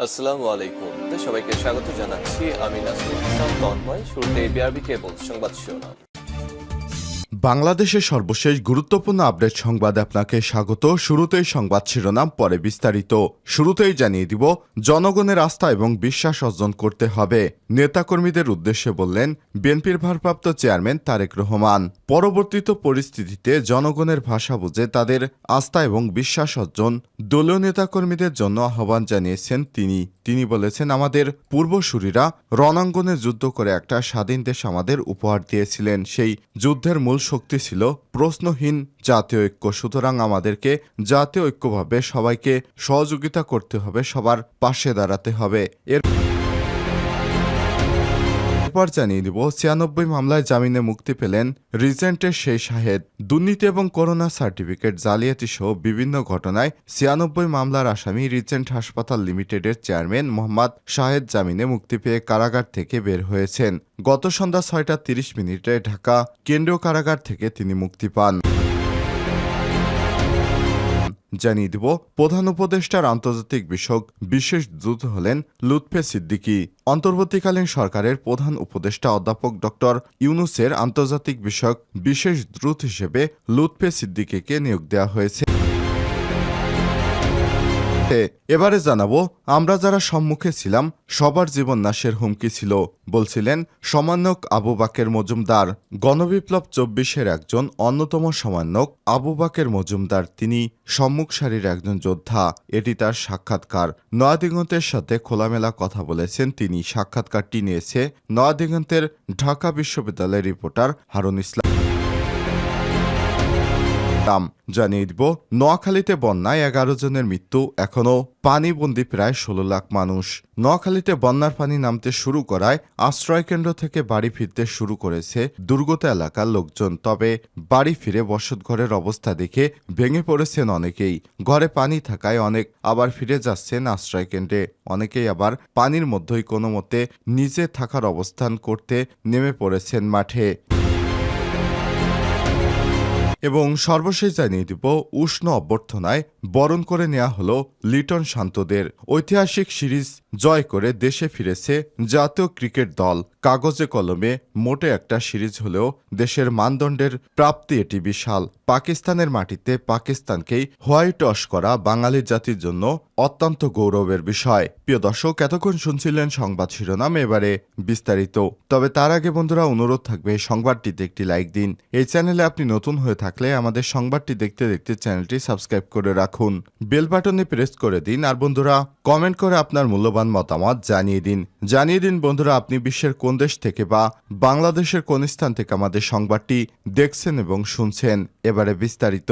আসসালামু আলাইকুম। সবাইকে স্বাগত জানাচ্ছি। আমি নাসরুল ইসলাম তন্ময়। শুরুতে বিআরবি কেবল সংবাদ শিরোনাম। বাংলাদেশের সর্বশেষ গুরুত্বপূর্ণ আপডেট সংবাদে আপনাকে স্বাগত। শুরুতেই সংবাদ শিরোনাম, পরে বিস্তারিত। শুরুতেই জানিয়ে দিব, জনগণের আস্থা এবং বিশ্বাস অর্জন করতে হবে, নেতাকর্মীদের উদ্দেশ্যে বললেন বিএনপির ভারপ্রাপ্ত চেয়ারম্যান তারেক রহমান। পরবর্তীত পরিস্থিতিতে জনগণের ভাষা বুঝে তাদের আস্থা এবং বিশ্বাস অর্জন দলীয় নেতাকর্মীদের জন্য আহ্বান জানিয়েছেন তিনি বলেছেন, আমাদের পূর্বসূরীরা রণাঙ্গনে যুদ্ধ করে একটা স্বাধীন দেশ আমাদের উপহার দিয়েছিলেন। সেই যুদ্ধের মূল শক্তি ছিল প্রশ্নহীন জাতীয় ঐক্য। সুতরাং আমাদেরকে জাতীয় ঐক্যভাবে সবাইকে সহযোগিতা করতে হবে, সবার পাশে দাঁড়াতে হবে। এরপর জানিয়ে দিব, 96 মামলায় জামিনে মুক্তি পেলেন রিজেন্টের সেই শাহেদ। দুর্নীতি এবং করোনা সার্টিফিকেট জালিয়াতি সহ বিভিন্ন ঘটনায় 96 মামলার আসামি রিজেন্ট হাসপাতাল লিমিটেডের চেয়ারম্যান মোহাম্মদ শাহেদ জামিনে মুক্তি পেয়ে কারাগার থেকে বের হয়েছেন। গত সন্ধ্যা 6টা 30 ঢাকা কেন্দ্রীয় কারাগার থেকে তিনি মুক্তি পান। জানিয়ে দিব, প্রধান উপদেষ্টার আন্তর্জাতিক বিষয়ক বিশেষ দূত হলেন লুৎফে সিদ্দিকী। অন্তর্বর্তীকালীন সরকারের প্রধান উপদেষ্টা অধ্যাপক ডক্টর ইউনূসের আন্তর্জাতিক বিষয়ক বিশেষ দূত হিসেবে লুৎফে সিদ্দিকীকে নিয়োগ দেওয়া হয়েছে। এবারে জানাবো, আমরা যারা সম্মুখে ছিলাম সবার জীবন নাশের হুমকি ছিল, বলছিলেন সমন্বয়ক আবু বাকের মজুমদার। গণবিপ্লব 24-এর একজন অন্যতম সমন্বয়ক আবু বাকের মজুমদার, তিনি সম্মুখ সারির একজন যোদ্ধা। এটি তার সাক্ষাৎকার। নয়াদিগন্তের সাথে খোলামেলা কথা বলেছেন তিনি। সাক্ষাৎকারটি নিয়েছে নয়াদিগন্তের ঢাকা বিশ্ববিদ্যালয়ের রিপোর্টার হারুন ইসলাম। জানিয়ে দিব, নোয়াখালীতে বন্যায় 11 জনের মৃত্যু, এখনও পানিবন্দী প্রায় 16 লাখ মানুষ। নোয়াখালীতে বন্যার পানি নামতে শুরু করায় আশ্রয়কেন্দ্র থেকে বাড়ি ফিরতে শুরু করেছে দুর্গত এলাকার লোকজন। তবে বাড়ি ফিরে বসতঘরের অবস্থা দেখে ভেঙে পড়েছেন অনেকেই। ঘরে পানি থাকায় অনেক আবার ফিরে যাচ্ছেন আশ্রয়কেন্দ্রে। অনেকেই আবার পানির মধ্যেই কোনো মতে নিজে থাকার অবস্থান করতে নেমে পড়েছেন মাঠে। এবং সর্বশেষ জানিয়ে দিব, উষ্ণ অভ্যর্থনায় বরণ করে নেওয়া হলো লিটন শান্তদের। ঐতিহাসিক সিরিজ জয় করে দেশে ফিরেছে জাতীয় ক্রিকেট দল। কাগজে কলমে মোটে একটা সিরিজ হলেও দেশের মানদণ্ডের প্রাপ্তি এটি বিশাল। পাকিস্তানের মাটিতে পাকিস্তানকেই হোয়াইট ওয়াশ করা বাঙালি জাতির জন্য অত্যন্ত গৌরবের বিষয়। প্রিয় দর্শক, এতক্ষণ শুনছিলেন সংবাদ শিরোনাম, এবারে বিস্তারিত। তবে তার আগে বন্ধুরা, অনুরোধ থাকবে সংবাদটিতে একটি লাইক দিন। এই চ্যানেলে আপনি নতুন হয়ে থাকলে আমাদের সংবাদটি দেখতে দেখতে চ্যানেলটি সাবস্ক্রাইব করে রাখুন, বেল বাটনে প্রেস করে দিন। আর বন্ধুরা, কমেন্ট করে আপনার মূল্যবান মতামত জানিয়ে দিন বন্ধুরা, আপনি বিশ্বের কোন দেশ থেকে বা বাংলাদেশের কোন স্থান থেকে আমাদের সংবাদটি দেখছেন এবং শুনছেন। এবারে বিস্তারিত।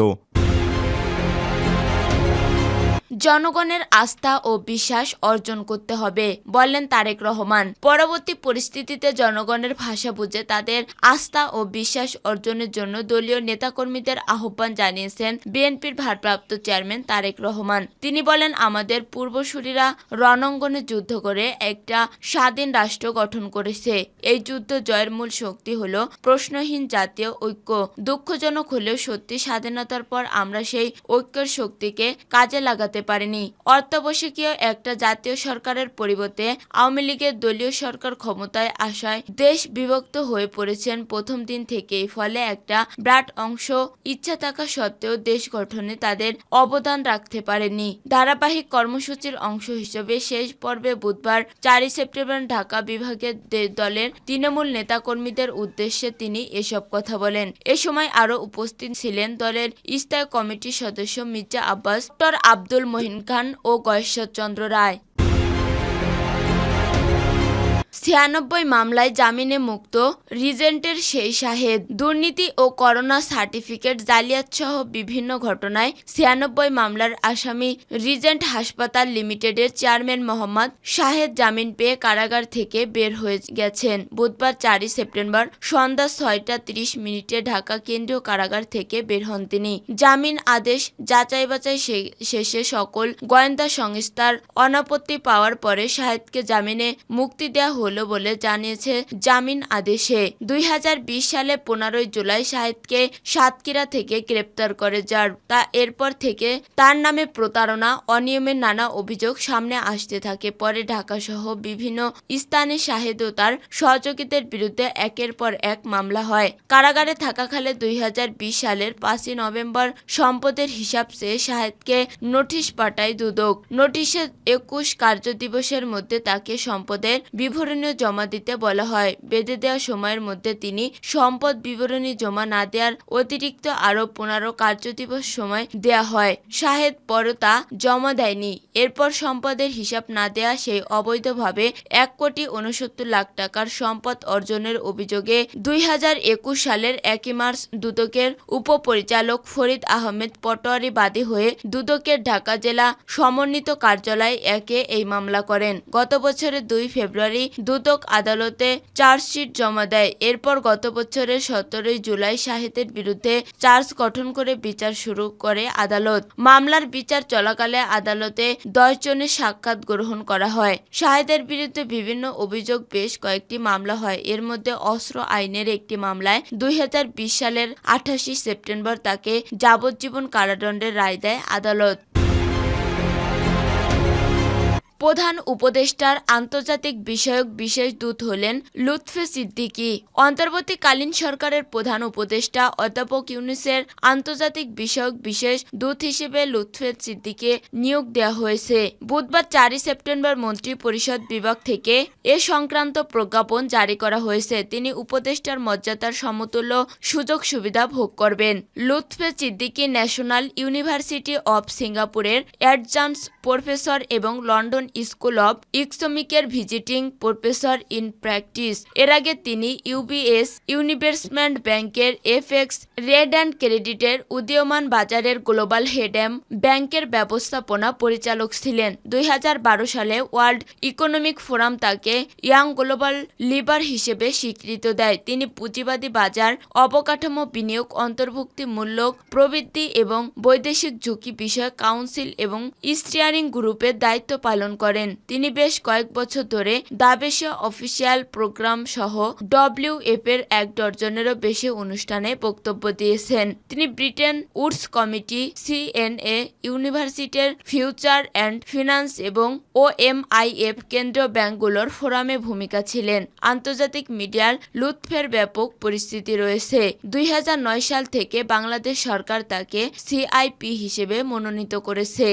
জনগণের আস্থা ও বিশ্বাস অর্জন করতে হবে, বললেন তারেক রহমান। পরবর্তী পরিস্থিতিতে জনগণের ভাষা বুঝে তাদের আস্থা ও বিশ্বাস অর্জনের জন্য দলীয় নেতাকর্মীদের আহ্বান জানিয়েছেন বিএনপির ভারপ্রাপ্ত চেয়ারম্যান তারেক রহমান। তিনি বলেন, আমাদের পূর্বসূরীরা রণাঙ্গনে যুদ্ধ করে একটা স্বাধীন রাষ্ট্র গঠন করেছে। এই যুদ্ধ জয়ের মূল শক্তি হলো প্রশ্নহীন জাতীয় ঐক্য। দুঃখজনক হলেও সত্যি, স্বাধীনতার পর আমরা সেই ঐক্যের শক্তিকে কাজে লাগাতে পারেনি। অত্যাবশ্যকীয় একটা জাতীয় সরকারের পরিবর্তে আওয়ামী লীগের দলীয় সরকার ক্ষমতায় আসায় দেশ বিভক্ত হয়ে পড়েছেন প্রথম দিন থেকেই। ফলে একটা বিরাট অংশ ইচ্ছা থাকা সত্ত্বেও দেশ গঠনে তাদের অবদান রাখতে পারেনি। ধারাবাহিক কর্মসূচির অংশ হিসেবে শেষ পর্বে বুধবার 4 সেপ্টেম্বর ঢাকা বিভাগের দলের তৃণমূল নেতাকর্মীদের উদ্দেশ্যে তিনি এসব কথা বলেন। এ সময় আরও উপস্থিত ছিলেন দলের স্থায়ী কমিটির সদস্য মির্জা আব্বাস, ডক্টর আব্দুল মহিন খান ও গয়েশ্বর চন্দ্র রায়। 96 মামলায় জামিনে মুক্ত রিজেন্টের সেই শাহেদ। দুর্নীতি ও করোনা সার্টিফিকেট জালিয়াতসহ বিভিন্ন ঘটনায় 96 মামলার আসামি রিজেন্ট হাসপাতাল লিমিটেডের চেয়ারম্যান মোহাম্মদ শাহেদ জামিন পেয়ে কারাগার থেকে বের হয়ে গেছেন। বুধবার 4 সেপ্টেম্বর সন্ধ্যা 6টা 30 ঢাকা কেন্দ্রীয় কারাগার থেকে বের হন তিনি। জামিন আদেশ যাচাই বাছাই শেষে সকল গোয়েন্দা সংস্থার অনাপত্তি পাওয়ার পরে শাহেদকে জামিনে মুক্তি দেওয়া হল হলো বলে জানিয়েছে জামিন আদেশে। 2020 সালে 15 জুলাই শাহেদকে সাতক্ষীরা থেকে গ্রেপ্তার করে র্যাব। এরপর থেকে তার নামে প্রতারণা, অনিয়মের নানা অভিযোগ সামনে আসতে থাকে। পরে ঢাকাসহ বিভিন্ন স্থানে শাহেদ ও তার সহযোগীদের বিরুদ্ধে একের পর এক মামলা হয়। কারাগারে থাকাকালে 2020 সালের 5 নভেম্বর সম্পদের হিসাব চেয়ে শাহেদকে নোটিশ পাঠায় দুদক। নোটিশে 21 কার্যদিবসের মধ্যে তাকে সম্পদের বিবরণী জমা দিতে বলা হয়। বেঁধে দেওয়া সময়ের মধ্যে তিনি সম্পদ বিবরণী জমা না দেওয়ার অতিরিক্ত আরও 15 কার্যদিবস সময় দেয়া হয়। শাহেদ পরে তা জমা দেয়নি। এরপর সম্পদের হিসাব না দেয়া সেই অবৈধভাবে 1,69,00,000 টাকার সম্পদ অর্জনের অভিযোগে 2021 সালের 1 মার্চ দুদকের উপপরিচালক ফরিদ আহমেদ পটোয়ারি বাদী হয়ে দুদকের ঢাকা জেলা সমন্বিত কার্যালয় 1-এ এই মামলা করেন। গত বছরের 2 ফেব্রুয়ারি দুদক আদালতে চার্জশিট জমা দেয়। এরপর গত বছরের 17 জুলাই শাহেদের বিরুদ্ধে চার্জ গঠন করে বিচার শুরু করে আদালত। মামলার বিচার চলাকালে আদালতে 10 জনের সাক্ষ্য গ্রহণ করা হয়। শাহেদের বিরুদ্ধে বিভিন্ন অভিযোগ বেশ কয়েকটি মামলা হয়। এর মধ্যে অস্ত্র আইনের একটি মামলায় 2020 সালের 28 সেপ্টেম্বর তাকে যাবজ্জীবন কারাদণ্ডের রায় দেয় আদালত। প্রধান উপদেষ্টার আন্তর্জাতিক বিষয়ক বিশেষ দূত হলেন লুৎফে সিদ্দিকী। অন্তর্বর্তীকালীন সরকারের প্রধান উপদেষ্টা অধ্যাপক ইউনূসের আন্তর্জাতিক বিষয়ক বিশেষ দূত হিসেবে লুৎফে সিদ্দিকীকে নিয়োগ দেওয়া হয়েছে। বুধবার 4 সেপ্টেম্বর মন্ত্রিপরিষদ বিভাগ থেকে এ সংক্রান্ত প্রজ্ঞাপন জারি করা হয়েছে। তিনি উপদেষ্টার মর্যাদার সমতুল্য সুযোগ সুবিধা ভোগ করবেন। Lutfe Siddiqi National University of সিঙ্গাপুরের অ্যাডজান্স প্রফেসর এবং লন্ডন স্কুল অব ইকোনমিক্সের ভিজিটিং প্রফেসর ইন প্র্যাকটিস। এর আগে তিনি ইউবিএস ইনভেস্টমেন্ট ব্যাংকের এফএক্স রেড অ্যান্ড ক্রেডিটের উদীয়মান বাজারের গ্লোবাল হেড ব্যাংকের ব্যবস্থাপনা পরিচালক ছিলেন। 2012 সালে ওয়ার্ল্ড ইকোনমিক ফোরাম তাকে ইয়াং গ্লোবাল লিডার হিসেবে স্বীকৃতি দেয়। তিনি পুঁজিবাদী বাজার, অবকাঠামো, বিনিয়োগ, অন্তর্ভুক্তিমূলক প্রবৃদ্ধি এবং বৈদেশিক ঝুঁকি বিষয়ক কাউন্সিল এবং স্টিয়ারিং গ্রুপের দায়িত্ব পালন করেন। তিনি বেশ কয়েক বছর ধরে দাবেশে অফিসিয়াল প্রোগ্রাম সহ WF এর 1 ডজনেরও বেশি অনুষ্ঠানে বক্তব্য দিয়েছেন। তিনি ব্রিটেন উডস কমিটি, CNA, ইউনিভার্সিটির ফিউচার অ্যান্ড ফিনান্স এবং OMIF কেন্দ্রীয় ব্যাংকগুলোর ফোরামে ভূমিকা ছিলেন। আন্তর্জাতিক মিডিয়ার লুৎফের ব্যাপক পরিস্থিতি রয়েছে। 2009 সাল থেকে বাংলাদেশ সরকার তাকে CIP হিসেবে মনোনীত করেছে।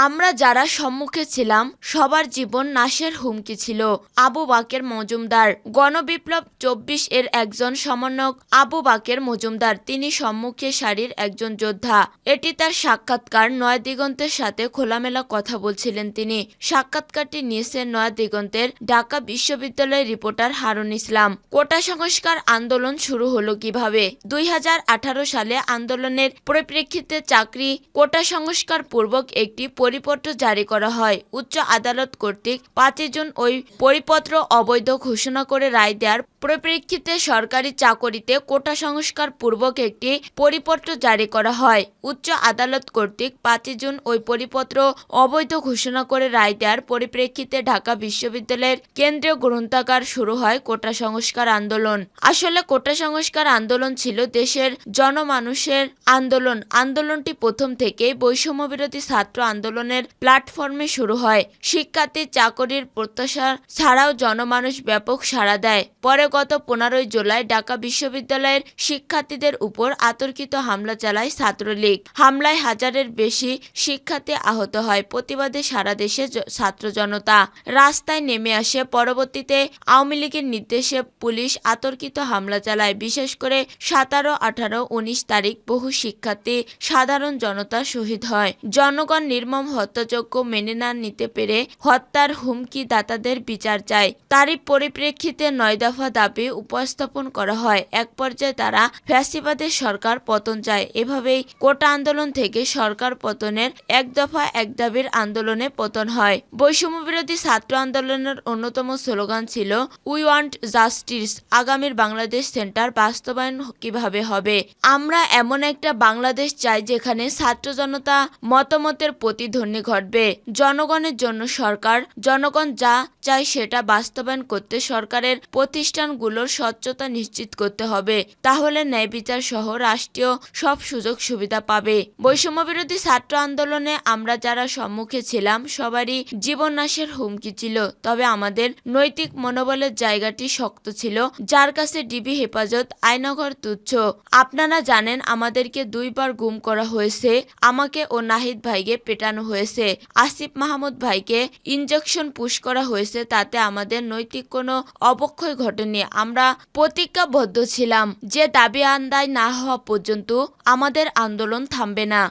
আমরা যারা সম্মুখে ছিলাম সবার জীবন নাশের হুমকি ছিল। আবু বাকের মজুমদার। গণবিপ্লব 24 এর একজন সমন্বয়ক আবু বাকের মজুমদার। তিনি সম্মুখে সারির একজন যোদ্ধা। এটি তার সাক্ষাৎকার। নয়াদিগন্তের সাথে খোলামেলা কথা বলছিলেন তিনি। সাক্ষাৎকারটি নিয়েছেন নয়াদিগন্তের ঢাকা বিশ্ববিদ্যালয়ের রিপোর্টার হারুন ইসলাম। কোটা সংস্কার আন্দোলন শুরু হলো কিভাবে? 2018 সালে আন্দোলনের পরিপ্রেক্ষিতে চাকরি কোটা সংস্কার পূর্বক একটি পরিপত্র জারি করা হয়। উচ্চ আদালত কর্তৃক 5 জুন ওই পরিপত্র অবৈধ ঘোষণা করে রায় দেওয়ার পরিপ্রেক্ষিতে সরকারি চাকরিতে কোটা সংস্কার পূর্বক একটি পরিপত্র জারি করা হয়। উচ্চ আদালত কর্তৃক 5 জুন ওই পরিপত্র অবৈধ ঘোষণা করে রায় দেওয়ার পরিপ্রেক্ষিতে ঢাকা বিশ্ববিদ্যালয়ের কেন্দ্রীয় গ্রন্থাগার শুরু হয় কোটা সংস্কার আন্দোলন। আসলে কোটা সংস্কার আন্দোলন ছিল দেশের জনমানুষের আন্দোলন। আন্দোলনটি প্রথম থেকেই বৈষম্য বিরোধী ছাত্র আন্দোলনের প্ল্যাটফর্মে শুরু হয়। শিক্ষার্থী চাকরির প্রত্যাশা ছাড়াও জনমানুষ ব্যাপক সাড়া দেয়। পরে গত 15 জুলাই ঢাকা বিশ্ববিদ্যালয়ের শিক্ষার্থীদের উপর অতর্কিত হামলা চালায় ছাত্রলীগ। হামলায় হাজারের বেশি শিক্ষার্থী আহত হয়। প্রতিবাদে সারা দেশে ছাত্র জনতা রাস্তায় নেমে আসে। পরবর্তীতে আওয়ামী লীগের নির্দেশে পুলিশ অতর্কিত হামলা চালায়। বিশেষ করে 17, 18, 19 তারিখ বহু শিক্ষার্থী, সাধারণ জনতা শহীদ হয়। জনগণ নির্মম হত্যাযজ্ঞ মেনে না নিতে পেরে হত্যার হুমকি দাতাদের বিচার চায়। তারই পরিপ্রেক্ষিতে 9 দফা দাবি উপস্থাপন করা হয়। এক পর্যায়ে তারা ফ্যাসিবাদের সরকার পতন চায়। এভাবেই কোটা আন্দোলন থেকে সরকার পতনের এক দফা এক দাবির আন্দোলনে পতন হয়। বৈষম্য বিরোধী ছাত্র আন্দোলনের অন্যতম স্লোগান ছিল উই ওয়ান্ট জাস্টিস। আগামীর বাংলাদেশ সেন্টার বাস্তবায়ন কিভাবে হবে? আমরা এমন একটা বাংলাদেশ চাই যেখানে ছাত্র জনতা মতামতের প্রতিধ্বনি ঘটবে। জনগণের জন্য সরকার, জনগণ যা চাই সেটা বাস্তবায়ন করতে সরকারের প্রতিষ্ঠানগুলোর স্বচ্ছতা নিশ্চিত করতে হবে। তাহলে ন্যায় বিচার সহ রাষ্ট্রীয় সব সুযোগ সুবিধা পাবে। বৈষম্য বিরোধী ছাত্র আন্দোলনে আমরা যারা সম্মুখে ছিলাম সবারই জীবন নাশের হুমকি ছিল। তবে আমাদের নৈতিক মনোবলের জায়গাটি শক্ত ছিল, যার কাছে ডিবি হেফাজত আইনঘর তুচ্ছ। আপনারা জানেন আমাদেরকে 2 বার গুম করা হয়েছে। আমাকে ও নাহিদ ভাইকে পেটানো হয়েছে। আসিফ মাহমুদ ভাইকে ইনজেকশন পুশ করা হয়েছে। তাতে আমাদের নৈতিক কোনো অবক্ষয় ঘটেনি। আমরা প্রতিজ্ঞাবদ্ধ ছিলাম যে দাবি আদায় না হওয়া পর্যন্ত আমাদের আন্দোলন থামবে না।